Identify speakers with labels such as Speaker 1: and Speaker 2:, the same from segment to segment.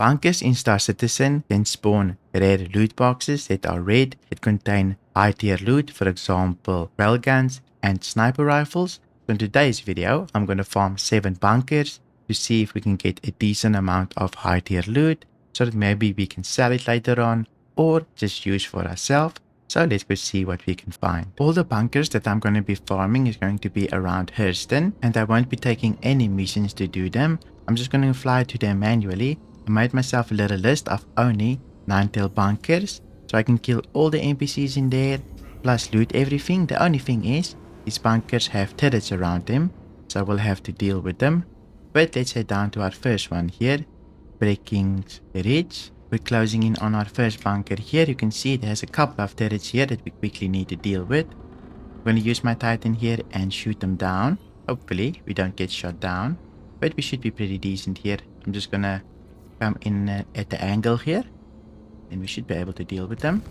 Speaker 1: Bunkers in Star Citizen can spawn rare loot boxes that are red that contain high tier loot, for example railguns and sniper rifles. So in today's video, I'm going to farm 7 bunkers to see if we can get a decent amount of high tier loot so that maybe we can sell it later on or just use for ourselves. So let's go see what we can find. All the bunkers that I'm going to be farming is going to be around Hurston, and I won't be taking any missions to do them. I'm just going to fly to them manually. I made myself a little list of only 9 tail bunkers so I can kill all the NPCs in there plus loot everything. The only thing is these bunkers have turrets around them, so we'll have to deal with them. But let's head down to our first one here, breaking the ridge. We're closing in on our first bunker here. You can see it has a couple of turrets here that we quickly need to deal with. I'm going to use my Titan here and shoot them down. Hopefully we don't get shot down, but we should be pretty decent here. I'm just going to come in at the angle here and we should be able to deal with them.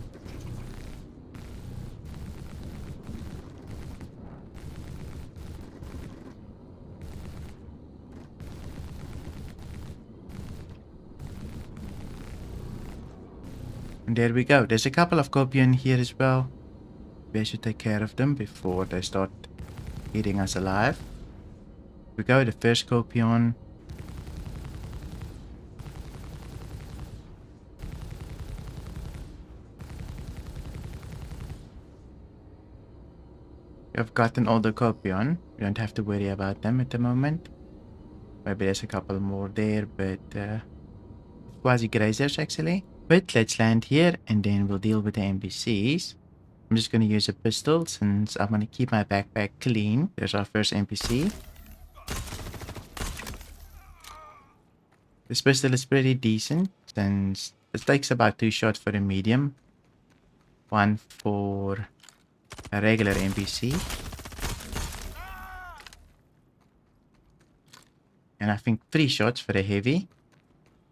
Speaker 1: And there we go. There's a couple of Copion here as well. We should take care of them before they start eating us alive. Here we go, the first Copion. I've gotten all the Copion. We don't have to worry about them at the moment. Maybe there's a couple more there, but quasi grazers actually. But let's land here and then we'll deal with the NPCs. I'm just going to use a pistol since I'm going to keep my backpack clean. There's our first NPC. This pistol is pretty decent since it takes about 2 shots for a medium, 1 for a regular NPC, and I think 3 shots for a heavy.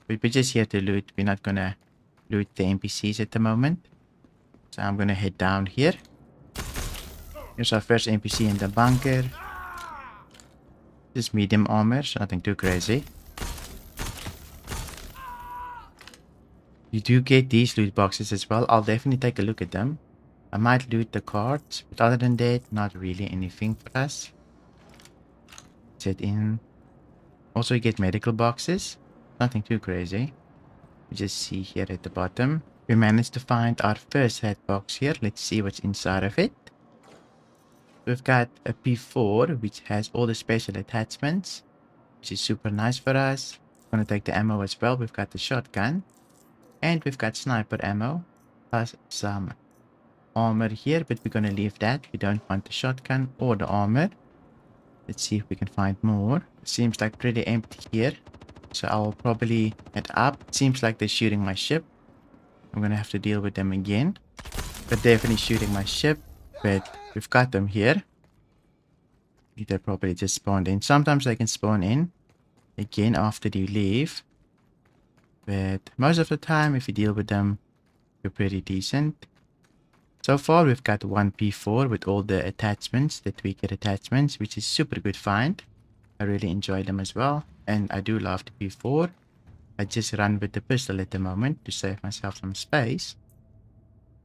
Speaker 1: But we're just here to loot. We're not gonna loot the NPCs at the moment. So I'm gonna head down here. Here's our first NPC in the bunker. Just medium armor, so nothing too crazy. You do get these loot boxes as well. I'll definitely take a look at them. I might loot the cards, but other than that, not really anything for us. Set in. Also, you get medical boxes. Nothing too crazy. You just see here at the bottom. We managed to find our first head box here. Let's see what's inside of it. We've got a P4, which has all the special attachments, which is super nice for us. I'm gonna take the ammo as well. We've got the shotgun. And we've got sniper ammo. Plus some armor here, but we're gonna leave that. We don't want the shotgun or the armor. Let's see if we can find more. It seems like pretty empty here, so I'll probably head up. It seems like they're shooting my ship. I'm gonna have to deal with them again. They're definitely shooting my ship, but we've got them here. They're probably just spawned in. Sometimes they can spawn in again after you leave, but most of the time if you deal with them, you're pretty decent. So far we've got 1 P4 with all the attachments, the tweaker attachments, which is super good find. I really enjoy them as well, and I do love the P4. I just run with the pistol at the moment to save myself some space.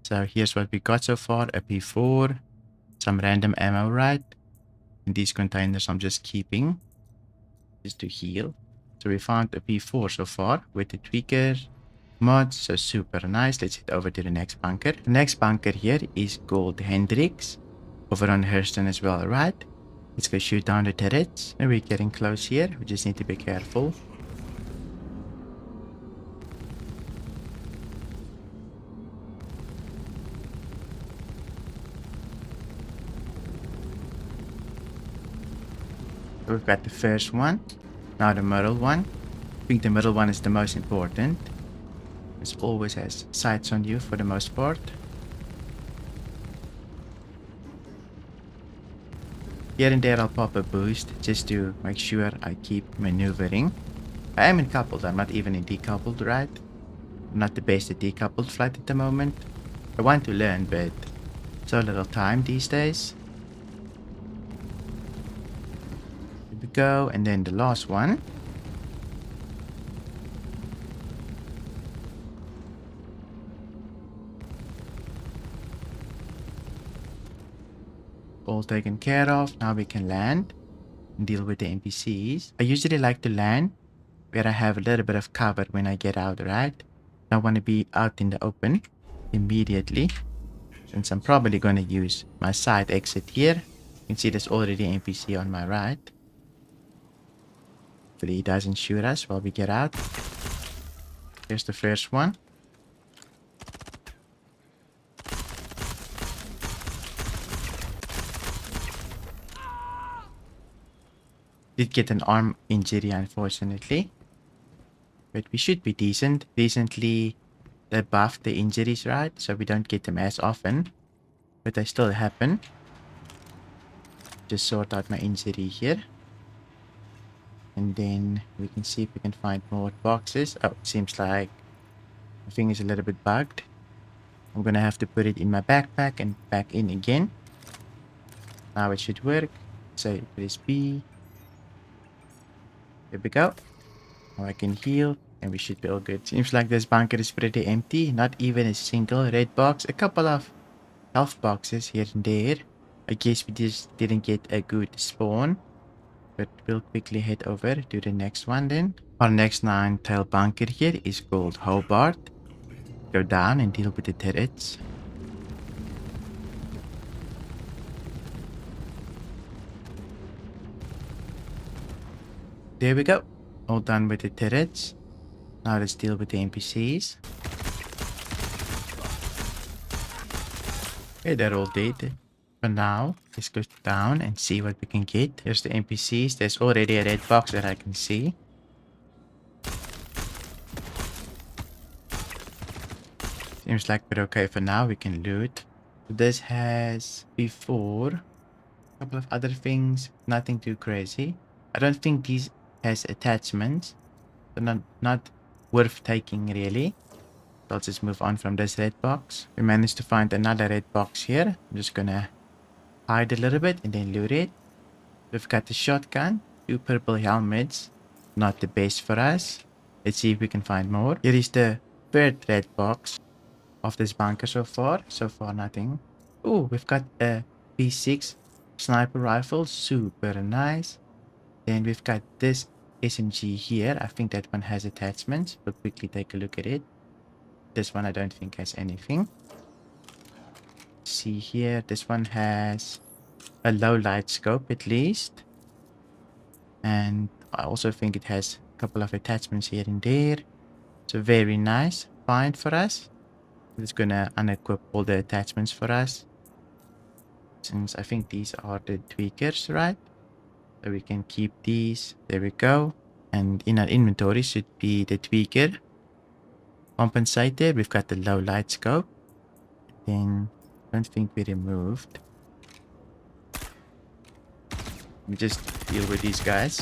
Speaker 1: So here's what we got so far: a P4, some random ammo, right? And these containers I'm just keeping just to heal. So we found a P4 so far with the tweaker mods, so super nice. Let's head over to the next bunker. The next bunker here is called Hendrix, over on Hurston as well, right? Let's go shoot down the turrets. And we're getting close here. We just need to be careful. We've got the first one. Now the middle one. I think the middle one is the most important. It always has sights on you for the most part. Here and there I'll pop a boost just to make sure I keep maneuvering. I am in coupled, I'm not even in decoupled, right? I'm not the best at decoupled flight at the moment. I want to learn, but so little time these days. Here we go, and then the last one. all taken care of. Now we can land and deal with the NPCs. I usually like to land where I have a little bit of cover when I get out, right? I want to be out in the open immediately, since I'm probably going to use my side exit here. You can see there's already an NPC on my right. Hopefully he doesn't shoot us while we get out. Here's the first one. Did get an arm injury, unfortunately. But we should be decent. Recently, they buffed the injuries, right? So we don't get them as often. But they still happen. Just sort out my injury here. And then we can see if we can find more boxes. Oh, seems like my thing is a little bit bugged. I'm gonna have to put it in my backpack and back in again. Now it should work. So press B. There we go. Now I can heal and we should be all good. Seems like this bunker is pretty empty. Not even a single red box. A couple of health boxes here and there. I guess we just didn't get a good spawn. But we'll quickly head over to the next one then. Our next 9-tail bunker here is called Hobart. Go down and deal with the turrets. There we go. All done with the turrets. Now let's deal with the NPCs. Okay, they're all dead. For now, let's go down and see what we can get. Here's the NPCs. There's already a red box that I can see. Seems like we're okay for now. We can loot. This has before a couple of other things. Nothing too crazy. I don't think these has attachments. So not worth taking really. So I'll just move on from this red box. We managed to find another red box here. I'm just gonna hide a little bit and then loot it. We've got the shotgun, 2 purple helmets. Not the best for us. Let's see if we can find more. Here is the third red box of this bunker so far. So far nothing. Oh, we've got a P6 sniper rifle. Super nice. Then we've got this SMG here. I think that one has attachments. We'll quickly take a look at it. This one I don't think has anything. See here, this one has a low light scope at least. And I also think it has a couple of attachments here and there. So very nice find for us. It's gonna unequip all the attachments for us. Since I think these are the tweakers, right? So we can keep these. There we go. And in our inventory should be the tweaker compensator. We've got the low light scope. Then I don't think we removed. Let me just deal with these guys.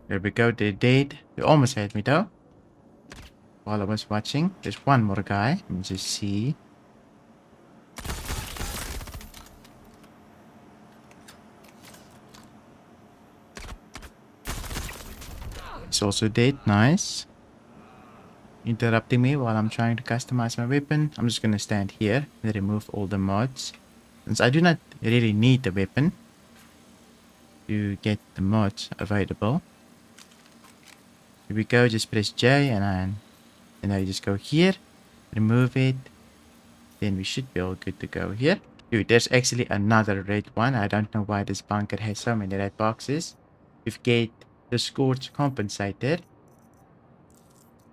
Speaker 1: There we go, they're dead. They almost had me though. While I was watching. There's one more guy. Let me just see. He's also dead. Nice. Interrupting me while I'm trying to customize my weapon. I'm just gonna stand here and remove all the mods. Since I do not really need the weapon to get the mods available. Here we go, just press J and then I just go here, remove it, then we should be all good to go here. Dude, there's actually another red one. I don't know why this bunker has so many red boxes. We've get the Scorch compensator.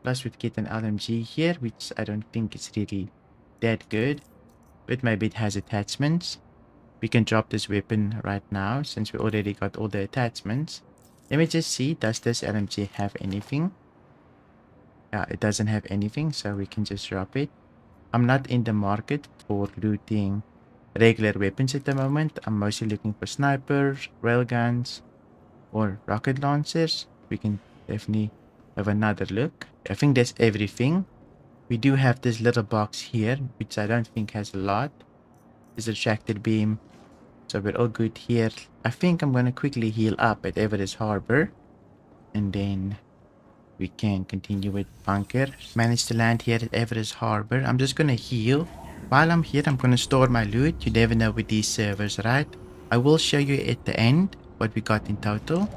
Speaker 1: Plus we'd get an LMG here, which I don't think is really that good. But maybe it has attachments. We can drop this weapon right now since we already got all the attachments. Let me just see, does this LMG have anything? Yeah, it doesn't have anything, so we can just drop it. I'm not in the market for looting regular weapons at the moment. I'm mostly looking for snipers, railguns, or rocket launchers. We can definitely have another look. I think that's everything. We do have this little box here, which I don't think has a lot. This is a tractor beam, So we're all good here. I think I'm gonna quickly heal up at Everest Harbor. And then we can continue with bunker. Managed to land here at Everest Harbor. I'm just gonna heal. While I'm here, I'm gonna store my loot. You never know with these servers, right? I will show you at the end what we got in total.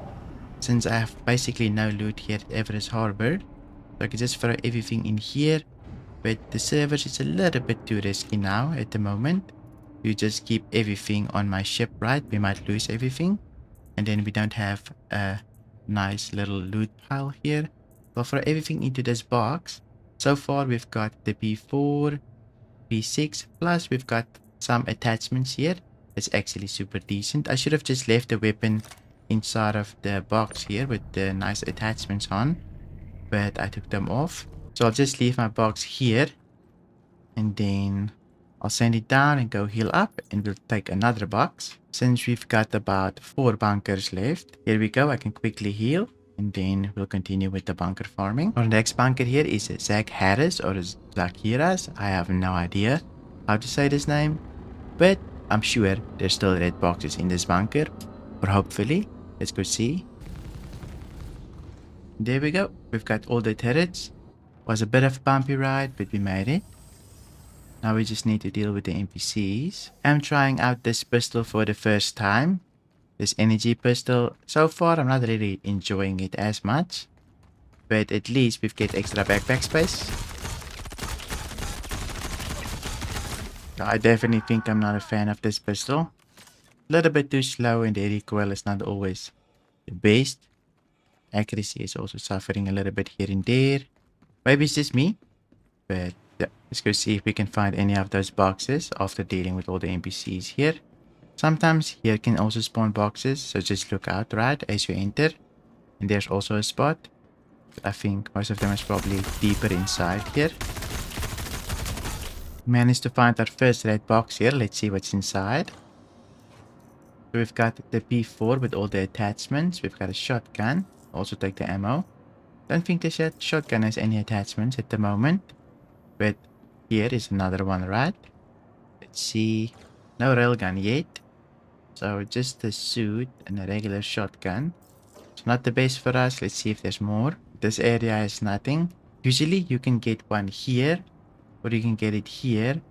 Speaker 1: Since I have basically no loot here at Everest Harbor. So I can just throw everything in here. But the servers is a little bit too risky now at the moment. You just keep everything on my ship, right? We might lose everything. And then we don't have a nice little loot pile here. We'll throw everything into this box. So far we've got the P4, P6, plus we've got some attachments here. It's actually super decent. I should have just left the weapon inside of the box here with the nice attachments on. But I took them off. So I'll just leave my box here. And then I'll send it down and go heal up. And we'll take another box. Since we've got about 4 bunkers left. Here we go. I can quickly heal. And then we'll continue with the bunker farming. Our next bunker here is Zach Harris or Zakiras. I have no idea how to say this name. But I'm sure there's still red boxes in this bunker. Or hopefully. Let's go see. There we go. We've got all the turrets. Was a bit of a bumpy ride, but we made it. Now we just need to deal with the NPCs. I'm trying out this pistol for the first time. This energy pistol. So far, I'm not really enjoying it as much. But at least we've get extra backpack space. I definitely think I'm not a fan of this pistol. A little bit too slow and the recoil is not always the best. Accuracy is also suffering a little bit here and there. Maybe it's just me. But yeah, let's go see if we can find any of those boxes after dealing with all the NPCs here. Sometimes here can also spawn boxes, so just look out right as you enter. And there's also a spot. But I think most of them is probably deeper inside here. Managed to find our first red box here. Let's see what's inside. So we've got the P4 with all the attachments. We've got a shotgun. Also take the ammo. Don't think the shotgun has any attachments at the moment. But here is another one, right? Let's see. No railgun yet. So just the suit and a regular shotgun. It's not the best for us. Let's see if there's more. This area has nothing. Usually you can get one here. Or you can get it here.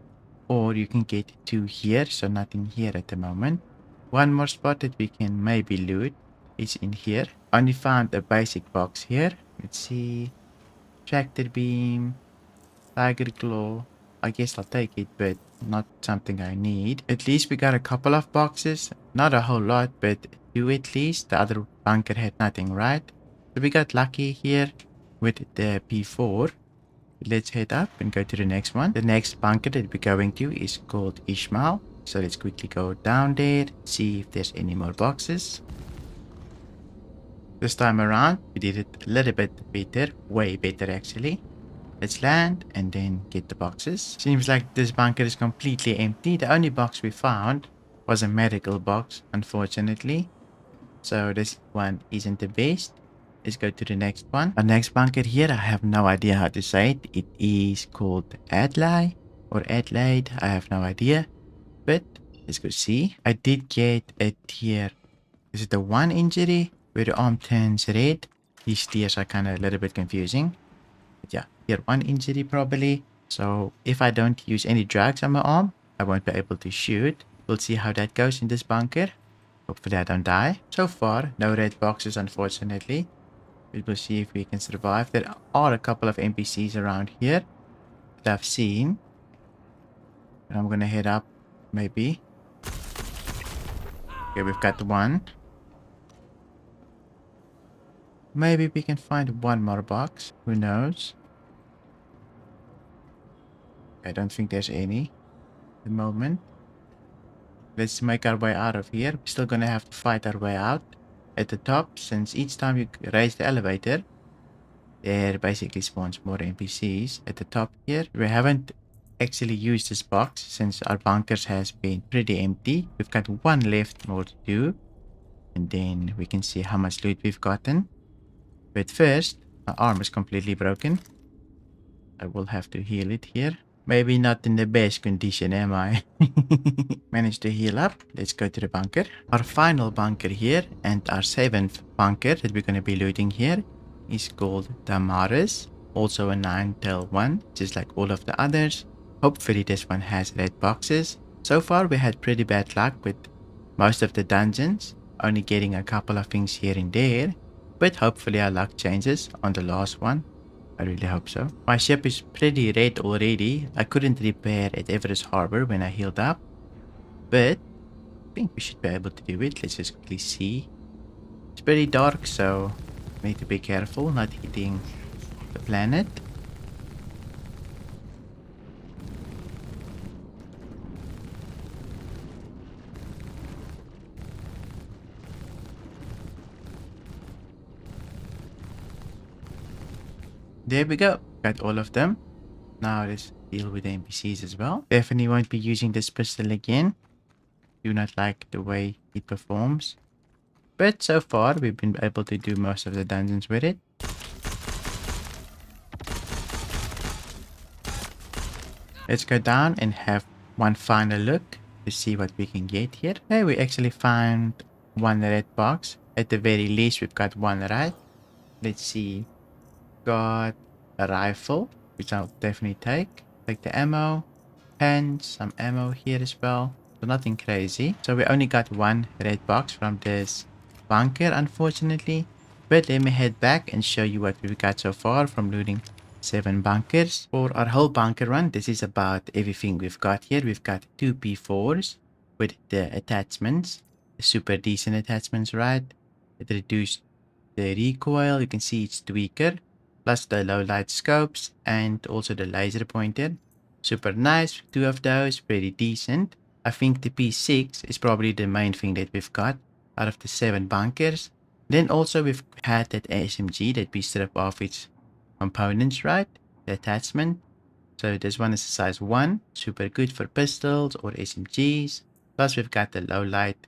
Speaker 1: Or you can get 2 here. So nothing here at the moment. One more spot that we can maybe loot is in here. Only found a basic box here. Let's see. Tractor beam. Tiger claw. I guess I'll take it, but not something I need. At least we got a couple of boxes. Not a whole lot, but 2 at least. The other bunker had nothing, right? So we got lucky here with the P4. Let's head up and go to the next one. The next bunker that we're going to is called Ishmael. So let's quickly go down there, see if there's any more boxes. This time around, we did it a little bit better. Way better, actually. Let's land and then get the boxes. Seems like this bunker is completely empty. The only box we found was a medical box, unfortunately. So this one isn't the best. Let's go to the next one. Our next bunker here, I have no idea how to say it. It is called Adlai or Adelaide. I have no idea. But let's go see. I did get a tier. Is it the 1 injury where the arm turns red? These tiers are kind of a little bit confusing. But yeah, tier 1 injury probably. So if I don't use any drugs on my arm, I won't be able to shoot. We'll see how that goes in this bunker. Hopefully I don't die. So far, no red boxes unfortunately. We will see if we can survive. There are a couple of NPCs around here that I've seen. And I'm gonna head up. Maybe. Okay, we've got one. Maybe we can find one more box. Who knows? I don't think there's any at the moment. Let's make our way out of here. We're still gonna have to fight our way out at the top, since each time you raise the elevator, there basically spawns more NPCs at the top here. We haven't actually used this box since our bunkers has been pretty empty. We've got one left more to do, and then we can see how much loot we've gotten. But first, my arm is completely broken. I will have to heal it here. Maybe not in the best condition, am I? Managed to heal up. Let's go to the bunker. Our final bunker here and our 7th bunker that we're going to be looting here is called Damaris. Also a 9-tail one, just like all of the others. Hopefully this one has red boxes. So far we had pretty bad luck with most of the dungeons, only getting a couple of things here and there. But hopefully our luck changes on the last one. I really hope so. My ship is pretty red already. I couldn't repair at Everest Harbor when I healed up. But I think we should be able to do it. Let's just quickly see. It's pretty dark, so need to be careful not hitting the planet. There we go. Got all of them. Now let's deal with the NPCs as well. Definitely won't be using this pistol again. Do not like the way it performs. But so far we've been able to do most of the dungeons with it. Let's go down and have one final look to see what we can get here. Hey, we actually found one red box. At the very least, we've got one right. Let's see. Got a rifle, which I'll definitely take. Take the ammo. And some ammo here as well. So nothing crazy. So we only got one red box from this bunker, unfortunately. But let me head back and show you what we've got so far from looting 7 bunkers. For our whole bunker run, this is about everything we've got here. We've got 2 P4s with the attachments. Super decent attachments, right? It reduced the recoil. You can see it's tweaker. Plus the low light scopes and also the laser pointer. Super nice. 2 of those, pretty decent. I think the P6 is probably the main thing that we've got out of the 7 bunkers. Then also we've had that SMG that we strip off its components, right? The attachment. So this one is a size 1. Super good for pistols or SMGs. Plus we've got the low light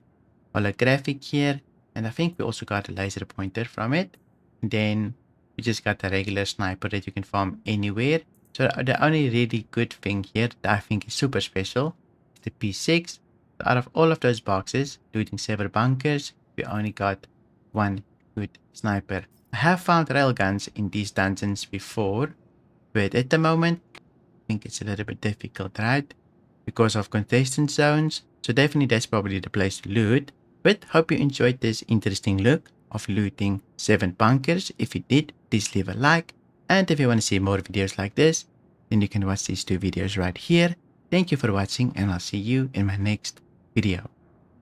Speaker 1: holographic here. And I think we also got a laser pointer from it. And then we just got a regular sniper that you can farm anywhere. So the only really good thing here that I think is super special is the P6. So out of all of those boxes, looting 7 bunkers, we only got one good sniper. I have found railguns in these dungeons before, but at the moment, I think it's a little bit difficult, right? Because of contestant zones. So definitely that's probably the place to loot. But hope you enjoyed this interesting look of looting 7 bunkers. If you did, please leave a like. And if you want to see more videos like this, then you can watch these 2 videos right here. Thank you for watching and I'll see you in my next video.